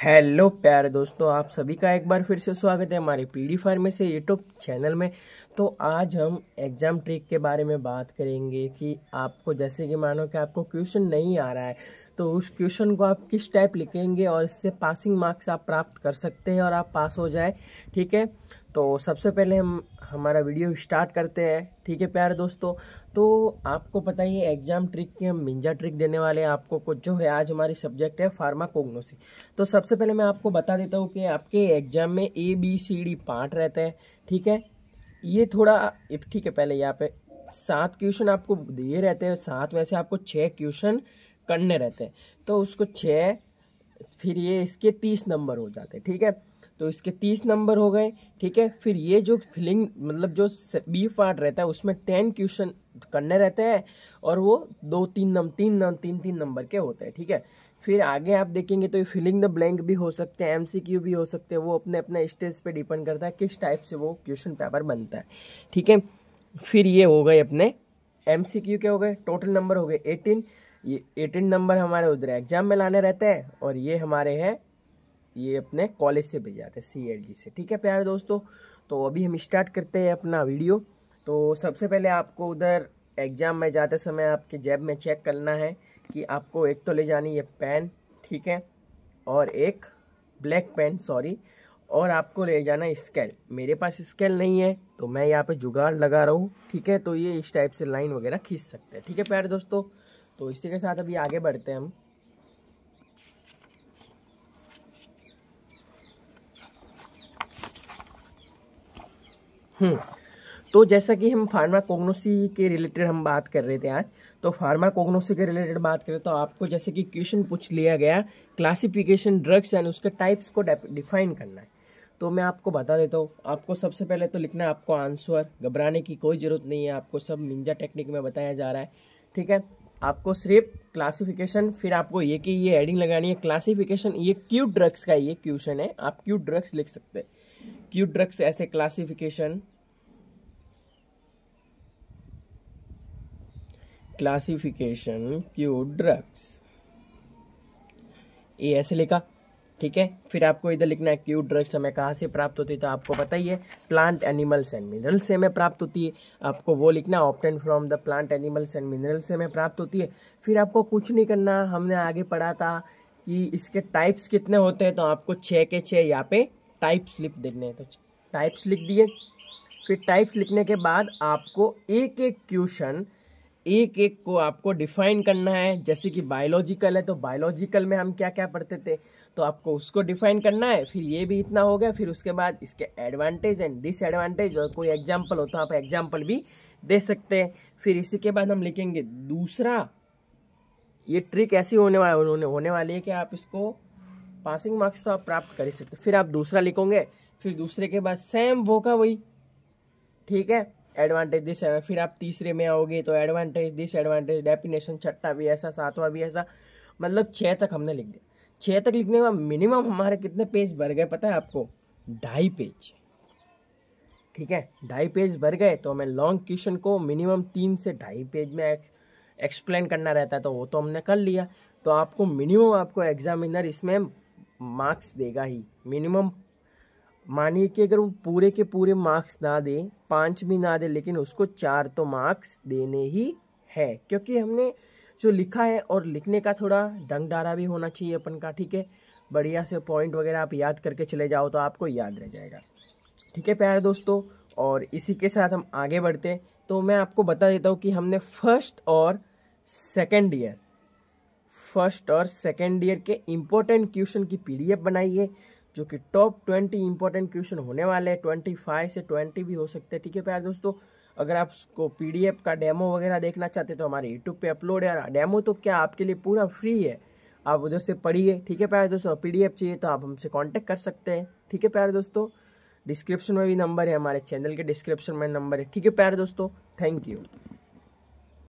Hello प्यारे दोस्तों, आप सभी का एक बार फिर से स्वागत है हमारे पीडी फार्मेसी यूट्यूब चैनल में। तो आज हम एग्जाम ट्रिक के बारे में बात करेंगे कि आपको जैसे कि मानो कि आपको क्वेश्चन नहीं आ रहा है तो उस क्वेश्चन को आप किस टाइप लिखेंगे और इससे पासिंग मार्क्स आप प्राप्त कर सकते हैं और आप पास हो जाए। ठीक है, तो सबसे पहले हम हमारा वीडियो स्टार्ट करते हैं। ठीक है प्यारे दोस्तों, तो आपको पता ही है एग्जाम ट्रिक की हम निंजा ट्रिक देने वाले हैं आपको कुछ जो है। आज हमारी सब्जेक्ट है फार्माकोग्नोसी। तो सबसे पहले मैं आपको बता देता हूँ कि आपके एग्जाम में ABCD पार्ट रहता है। ठीक है, ये थोड़ा ठीक है। पहले यहाँ पे 7 क्वेश्चन आपको दिए रहते हैं, 7 में से आपको 6 क्वेश्चन करने रहते हैं। तो उसको 6 फिर ये इसके 30 नंबर हो जाते हैं। ठीक है, तो इसके 30 नंबर हो गए। ठीक है, फिर ये जो फिलिंग मतलब जो बी पार्ट रहता है उसमें 10 क्वेश्चन करने रहते हैं और वो 2-3 नंबर के होते हैं। ठीक है, फिर आगे आप देखेंगे तो ये फिलिंग द ब्लैंक भी हो सकते हैं, MCQ भी हो सकते हैं। वो अपने अपने स्टेज पे डिपेंड करता है किस टाइप से वो क्वेश्चन पेपर बनता है। ठीक है, फिर ये हो गए अपने MCQ के हो गए, टोटल नंबर हो गए 18। ये 18 नंबर हमारे उधर एग्जाम में लाने रहते हैं और ये हमारे हैं ये अपने कॉलेज से भेज जाते हैं CLG से। ठीक है प्यारे दोस्तों, तो अभी हम स्टार्ट करते हैं अपना वीडियो। तो सबसे पहले आपको उधर एग्जाम में जाते समय आपके जेब में चेक करना है कि आपको एक तो ले जानी है पेन, ठीक है, और एक ब्लैक पेन सॉरी, और आपको ले जाना है स्केल। मेरे पास स्केल नहीं है तो मैं यहाँ पे जुगाड़ लगा रहा हूँ। ठीक है, तो ये इस टाइप से लाइन वगैरह खींच सकते हैं। ठीक है प्यारे दोस्तों, तो इसी के साथ अभी आगे बढ़ते हैं हम। तो जैसा कि हम फार्माकोग्नोसी के रिलेटेड हम बात कर रहे थे आज, तो फार्माकोग्नोसी के रिलेटेड बात करें तो आपको जैसे कि क्वेश्चन पूछ लिया गया क्लासिफिकेशन ड्रग्स एंड उसके टाइप्स को डिफाइन करना है। तो मैं आपको बता देता हूँ। आपको सबसे पहले तो लिखना है आपको आंसर, घबराने की कोई ज़रूरत नहीं है, आपको सब निंजा टेक्निक में बताया जा रहा है। ठीक है, आपको सिर्फ क्लासिफिकेशन, फिर आपको ये कि ये हेडिंग लगानी है क्लासिफिकेशन। ये क्यू ड्रग्स का ये क्वेश्चन है, आप क्यू ड्रग्स लिख सकते हैं। क्यू ड्रग्स ऐसे क्लासिफिकेशन क्यू ड्रग्स ये ऐसे लिखा। ठीक है, फिर आपको इधर लिखना है क्यू ड्रग्स हमें कहाँ से प्राप्त होती है, तो आपको पता ही है प्लांट एनिमल्स एंड मिनरल्स से हमें प्राप्त होती है। आपको वो लिखना obtain from the plant animals and minerals से हमें प्राप्त होती है। फिर आपको कुछ नहीं करना, हमने आगे पढ़ा था कि इसके टाइप्स कितने होते हैं, तो आपको 6 के 6 यहाँ पे टाइप्स लिख देने हैं। तो टाइप्स लिख दिए। फिर टाइप्स लिखने के बाद आपको एक एक क्वेश्चन एक एक को आपको डिफाइन करना है। जैसे कि बायोलॉजिकल है तो बायोलॉजिकल में हम क्या क्या पढ़ते थे, तो आपको उसको डिफाइन करना है। फिर ये भी इतना हो गया। फिर उसके बाद इसके एडवांटेज एंड डिसएडवांटेज, और कोई एग्जाम्पल हो तो आप एग्जाम्पल भी दे सकते हैं। फिर इसी के बाद हम लिखेंगे दूसरा। ये ट्रिक ऐसी होने वाली है कि आप इसको पासिंग मार्क्स तो आप प्राप्त कर ही सकते। फिर आप दूसरा लिखोगे, फिर दूसरे के बाद सेम वो का वही। ठीक है, एडवांटेज दिस, फिर आप तीसरे में आओगे तो एडवांटेज डिसएडवांटेज डेफिनेशन, छठा भी ऐसा, सातवां भी ऐसा, मतलब 6 तक हमने लिख दिया। 6 तक लिखने में मिनिमम हमारे कितने पेज भर गए पता है आपको? 2.5 पेज। ठीक है, 2.5 पेज भर गए। तो हमें लॉन्ग क्वेश्चन को मिनिमम 3 से 2.5 पेज में एक्सप्लेन करना रहता है, तो वो तो हमने कर लिया। तो आपको मिनिमम आपको एग्जामिनर इसमें मार्क्स देगा ही मिनिमम। मानिए कि अगर वो पूरे के पूरे मार्क्स ना दे, 5 भी ना दे, लेकिन उसको 4 तो मार्क्स देने ही है, क्योंकि हमने जो लिखा है और लिखने का थोड़ा ढंग डारा भी होना चाहिए अपन का। ठीक है, बढ़िया से पॉइंट वगैरह आप याद करके चले जाओ तो आपको याद रह जाएगा। ठीक है प्यारे दोस्तों, और इसी के साथ हम आगे बढ़ते हैं। तो मैं आपको बता देता हूँ कि हमने फर्स्ट और सेकेंड ईयर के इम्पोर्टेंट क्वेश्चन की PDF बनाई है, जो कि टॉप 20 इंपॉर्टेंट क्वेश्चन होने वाले हैं। 25 से 20 भी हो सकते हैं। ठीक है प्यारे दोस्तों, अगर आप उसको PDF का डेमो वगैरह देखना चाहते हैं तो हमारे YouTube पे अपलोड है। डेमो तो क्या आपके लिए पूरा फ्री है, आप उधर से पढ़िए। ठीक है प्यारे दोस्तों, PDF चाहिए तो आप हमसे कांटेक्ट कर सकते हैं। ठीक है प्यारे दोस्तों, डिस्क्रिप्शन में भी नंबर है, हमारे चैनल के डिस्क्रिप्शन में नंबर है। ठीक है प्यारे दोस्तों, थैंक यू।